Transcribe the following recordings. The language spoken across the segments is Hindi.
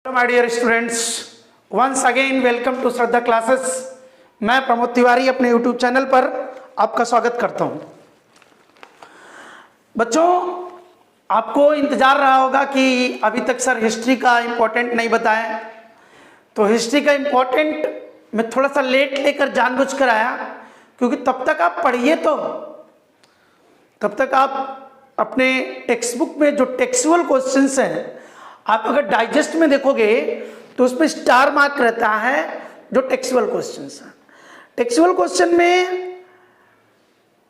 Hello my dear students, once again welcome to Shraddha classes. मैं प्रमोद तिवारी अपने यूट्यूब चैनल पर आपका स्वागत करता हूं। बच्चों, आपको इंतजार रहा होगा कि अभी तक सर हिस्ट्री का इम्पोर्टेंट नहीं बताया, तो हिस्ट्री का इम्पोर्टेंट मैं थोड़ा सा लेट लेकर जानबूझकर आया, क्योंकि तब तक आप पढ़िए, तो तब तक आप अपने टेक्स्ट बुक में जो टेक्सुअल क्वेश्चंस हैं, आप अगर डाइजेस्ट में देखोगे तो उसमें स्टार मार्क रहता है जो टेक्सुअल क्वेश्चंस हैं। टेक्सुअल क्वेश्चन में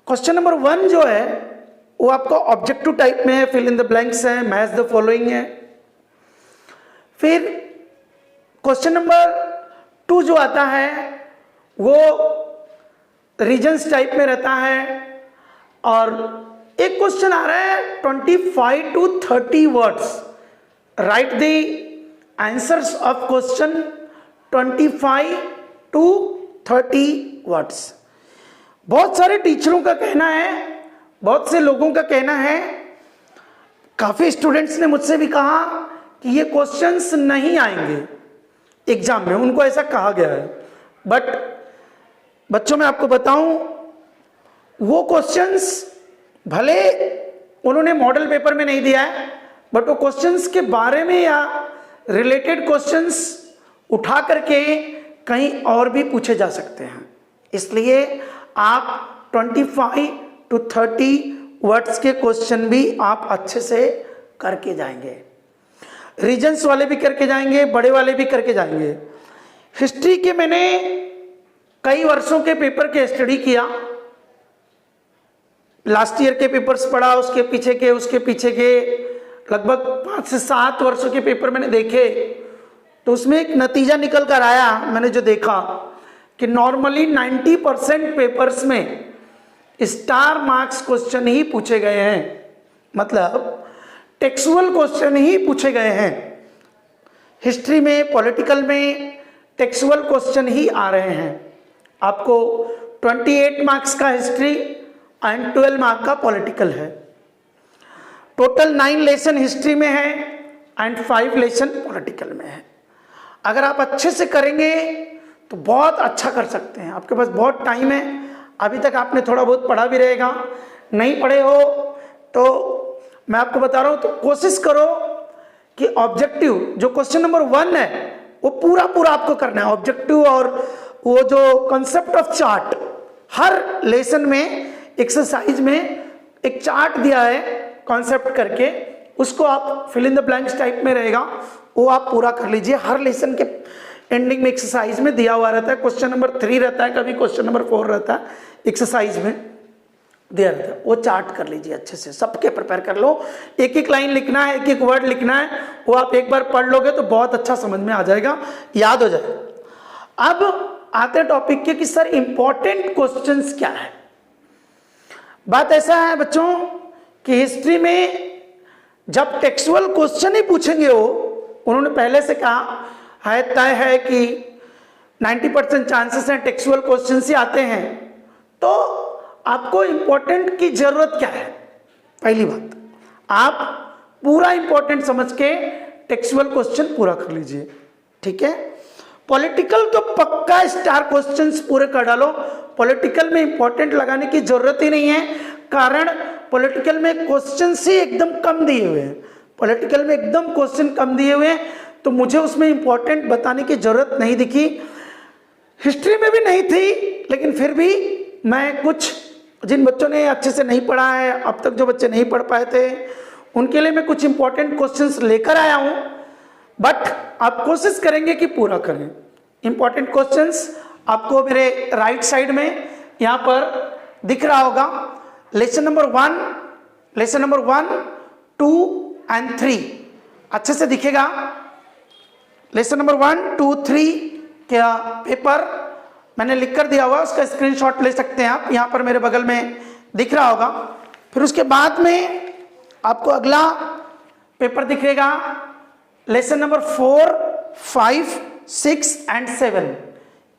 क्वेश्चन नंबर 1 जो है वो आपको ऑब्जेक्टिव टाइप में है, फिल इन द ब्लैंक्स है, मैच द फॉलोइंग है। फिर क्वेश्चन नंबर 2 जो आता है वो रीजन्स टाइप में रहता है, और एक क्वेश्चन आ रहा है 25 to 30 words. Right the answers of question 25 to 30 words. बहुत सारे टीचरों का कहना है, बहुत से लोगों का कहना है, काफी स्टूडेंट्स ने मुझसे भी कहा कि ये क्वेश्चंस नहीं आएंगे एग्जाम में, उनको ऐसा कहा गया है। बट बच्चों, मैं आपको बताऊं, वो क्वेश्चंस भले उन्होंने मॉडल पेपर में नहीं दिया है, बट वो क्वेश्चंस के बारे में या रिलेटेड क्वेश्चंस उठा करके कहीं और भी पूछे जा सकते हैं। इसलिए आप 25 to 30 वर्ड्स के क्वेश्चन भी आप अच्छे से करके जाएंगे, रीजन्स वाले भी करके जाएंगे, बड़े वाले भी करके जाएंगे। हिस्ट्री के मैंने कई वर्षों के पेपर के स्टडी किया, लास्ट ईयर के पेपर्स पढ़ा, उसके पीछे के लगभग 5 से 7 वर्षों के पेपर मैंने देखे, तो उसमें एक नतीजा निकल कर आया। मैंने जो देखा कि नॉर्मली 90% पेपर्स में स्टार मार्क्स क्वेश्चन ही पूछे गए हैं, मतलब टेक्सुअल क्वेश्चन ही पूछे गए हैं। हिस्ट्री में, पॉलिटिकल में टेक्सुअल क्वेश्चन ही आ रहे हैं। आपको 28 मार्क्स का हिस्ट्री एंड 12 मार्क का पॉलिटिकल है। टोटल 9 लेसन हिस्ट्री में है एंड 5 लेसन पॉलिटिकल में है। अगर आप अच्छे से करेंगे तो बहुत अच्छा कर सकते हैं। आपके पास बहुत टाइम है, अभी तक आपने थोड़ा बहुत पढ़ा भी रहेगा। नहीं पढ़े हो तो मैं आपको बता रहा हूं, तो कोशिश करो कि ऑब्जेक्टिव जो क्वेश्चन नंबर 1 है वो पूरा आपको करना है। ऑब्जेक्टिव और वो जो कंसेप्ट ऑफ चार्ट, हर लेसन में एक्सरसाइज में एक चार्ट दिया है कॉन्सेप्ट करके, उसको आप fill in the blanks type में रहेगा, वो आप पूरा कर लीजिए। हर लेसन के एंडिंग में एक्सरसाइज में दिया हुआ रहता है। क्वेश्चन नंबर 3 रहता है, कभी क्वेश्चन नंबर 4 रहता है, एक्सरसाइज में दिया रहता है, वो चार्ट कर लीजिए अच्छे से। सबके प्रिपेयर कर लो, एक लाइन लिखना है, एक वर्ड लिखना है, वो आप एक बार पढ़ लोगे तो बहुत अच्छा समझ में आ जाएगा, याद हो जाएगा। अब आते हैं टॉपिक के कि सर इंपॉर्टेंट क्वेश्चंस क्या है। बात ऐसा है बच्चों कि हिस्ट्री में जब टेक्सुअल क्वेश्चन ही पूछेंगे, वो उन्होंने पहले से कहा है, तय है कि 90% चांसेस हैं टेक्सुअल क्वेश्चन ही आते हैं, तो आपको इंपॉर्टेंट की जरूरत क्या है। पहली बात, आप पूरा इंपॉर्टेंट समझ के टेक्सुअल क्वेश्चन पूरा कर लीजिए, ठीक है। पॉलिटिकल तो पक्का स्टार क्वेश्चंस पूरे कर डालो। पॉलिटिकल में इंपॉर्टेंट लगाने की जरूरत ही नहीं है, कारण पॉलिटिकल में क्वेश्चंस ही एकदम कम दिए हुए हैं। पॉलिटिकल में एकदम क्वेश्चन कम दिए हुए हैं, तो मुझे उसमें इंपॉर्टेंट बताने की जरूरत नहीं दिखी। हिस्ट्री में भी नहीं थी, लेकिन फिर भी मैं कुछ, जिन बच्चों ने अच्छे से नहीं पढ़ा है, अब तक जो बच्चे नहीं पढ़ पाए थे, उनके लिए मैं कुछ इंपॉर्टेंट क्वेश्चंस लेकर आया हूं। बट आप कोशिश करेंगे कि पूरा करें। इंपॉर्टेंट क्वेश्चंस आपको मेरे राइट साइड में यहाँ पर दिख रहा होगा। लेसन नंबर 1, 2 एंड 3 अच्छे से दिखेगा। लेसन नंबर 1, 2, 3 क्या पेपर मैंने लिख कर दिया हुआ, उसका स्क्रीनशॉट ले सकते हैं आप, यहाँ पर मेरे बगल में दिख रहा होगा। फिर उसके बाद में आपको अगला पेपर दिखेगा, लेसन नंबर 4, 5, 6 एंड 7।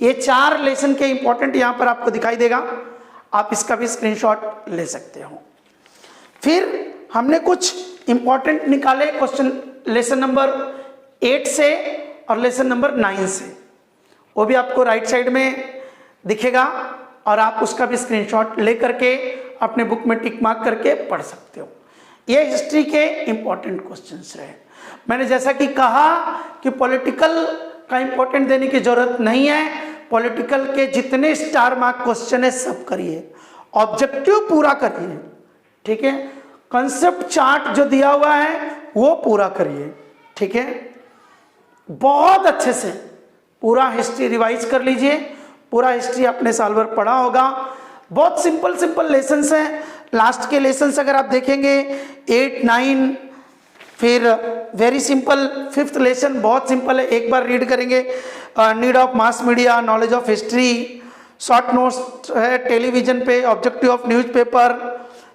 ये 4 लेसन के इंपॉर्टेंट यहाँ पर आपको दिखाई देगा, आप इसका भी स्क्रीनशॉट ले सकते हो। फिर हमने कुछ इंपॉर्टेंट निकाले क्वेश्चन लेसन नंबर 8 से और लेसन नंबर 9 से, वो भी आपको राइट साइड में दिखेगा और आप उसका भी स्क्रीनशॉट ले करके अपने बुक में टिक मार्क करके पढ़ सकते हो। ये हिस्ट्री के इंपॉर्टेंट क्वेश्चंस रहे। मैंने जैसा कि कहा कि पॉलिटिकल का इंपॉर्टेंट देने की जरूरत नहीं है, पॉलिटिकल के जितने स्टार मार्क क्वेश्चन है सब करिए, ऑब्जेक्टिव पूरा करिए, ठीक है। कंसेप्ट चार्ट जो दिया हुआ है वो पूरा करिए, ठीक है। बहुत अच्छे से पूरा हिस्ट्री रिवाइज कर लीजिए, पूरा हिस्ट्री आपने साल भर पढ़ा होगा। बहुत सिंपल सिंपल लेसन्स हैं। लास्ट के लेसन्स अगर आप देखेंगे 8, 9, फिर वेरी सिंपल 5th लेसन बहुत सिंपल है, एक बार रीड करेंगे। Need of mass media, knowledge of history, short notes है टेलीविजन पे, objective of newspaper.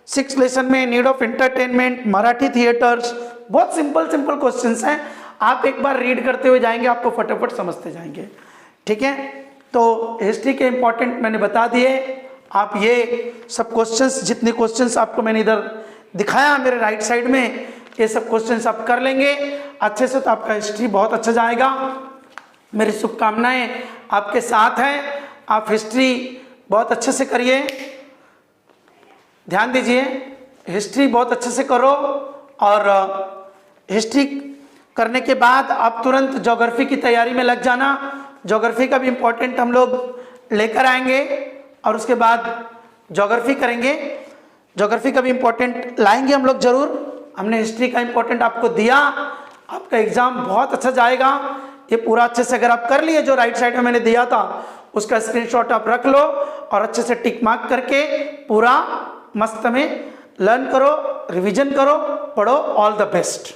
6th lesson में need of entertainment, Marathi theatres. बहुत सिंपल सिंपल क्वेश्चंस हैं, आप एक बार रीड करते हुए जाएंगे आपको फटाफट समझते जाएंगे, ठीक है। तो हिस्ट्री के इंपॉर्टेंट मैंने बता दिए। आप ये सब क्वेश्चंस, जितने क्वेश्चंस आपको मैंने इधर दिखाया मेरे राइट साइड में, ये सब क्वेश्चंस आप कर लेंगे अच्छे से तो आपका हिस्ट्री बहुत अच्छा जाएगा। मेरी शुभकामनाएं आपके साथ हैं। आप हिस्ट्री बहुत अच्छे से करिए, ध्यान दीजिए, हिस्ट्री बहुत अच्छे से करो। और हिस्ट्री करने के बाद आप तुरंत ज्योग्राफी की तैयारी में लग जाना। ज्योग्राफी का भी इम्पोर्टेंट हम लोग लेकर आएंगे और उसके बाद ज्योग्राफी करेंगे। ज्योग्राफी का भी इम्पोर्टेंट लाएंगे हम लोग जरूर। हमने हिस्ट्री का इम्पोर्टेंट आपको दिया, आपका एग्जाम बहुत अच्छा जाएगा। ये पूरा अच्छे से अगर आप कर लिए जो राइट साइड में मैंने दिया था उसका स्क्रीनशॉट आप रख लो और अच्छे से टिक मार्क करके पूरा मस्त में लर्न करो, रिवीजन करो, पढ़ो। All the best.